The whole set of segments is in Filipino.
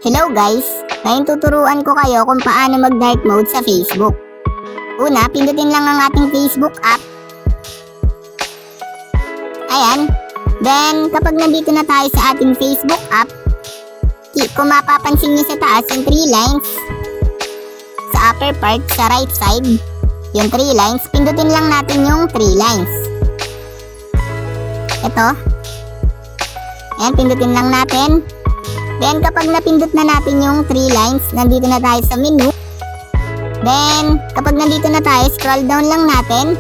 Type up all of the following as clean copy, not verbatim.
Hello guys! Ngayon tuturuan ko kayo kung paano mag-dark mode sa Facebook. Una, pindutin lang ang ating Facebook app. Ayan. Then, kapag nandito na tayo sa ating Facebook app, kung mapapansin nyo sa taas yung 3 lines, sa upper part, sa right side, yung 3 lines, pindutin lang natin yung 3 lines. Ito. Ayan, pindutin lang natin. Then, kapag napindot na natin yung 3 lines, nandito na tayo sa menu. Then, kapag nandito na tayo, scroll down lang natin.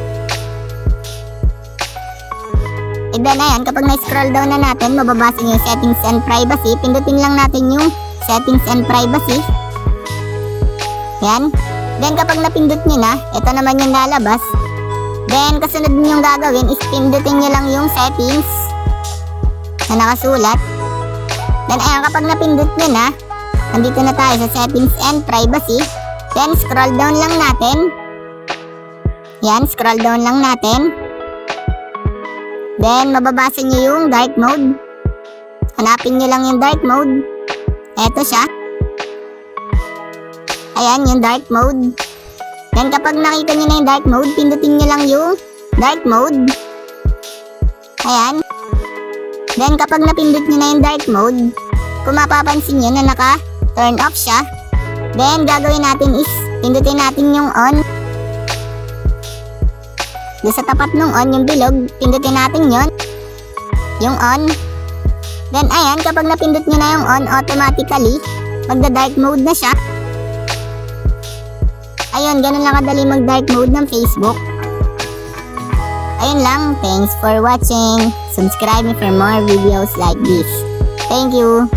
And then, ayan, kapag na-scroll down na natin, mababasa nyo yung settings and privacy. Pindutin lang natin yung settings and privacy. Ayan. Then, kapag napindot nyo na, ito naman yung lalabas. Then, kasunod nyo yung gagawin is pindutin nyo lang yung settings na nakasulat. Then, ayan, kapag napindot nyo na, nandito na tayo sa settings and privacy. Then, scroll down lang natin. Yan, scroll down lang natin. Then, mababasa nyo yung dark mode. Hanapin nyo lang yung dark mode. Eto siya. Ayan, yung dark mode. Then, kapag nakita nyo na yung dark mode, pindutin nyo lang yung dark mode. Ayan. Then, kapag napindot nyo na yung dark mode, kung mapapansin nyo na naka-turn off siya, then, gagawin natin is, pindutin natin yung on. Doon sa tapat ng on, yung bilog, pindutin natin yon, yung on. Then, ayan, kapag napindot nyo na yung on, automatically, magda-dark mode na siya. Ayun, ganun lang kadali mag-dark mode ng Facebook. Ayun lang, thanks for watching. Subscribe me for more videos like this. Thank you.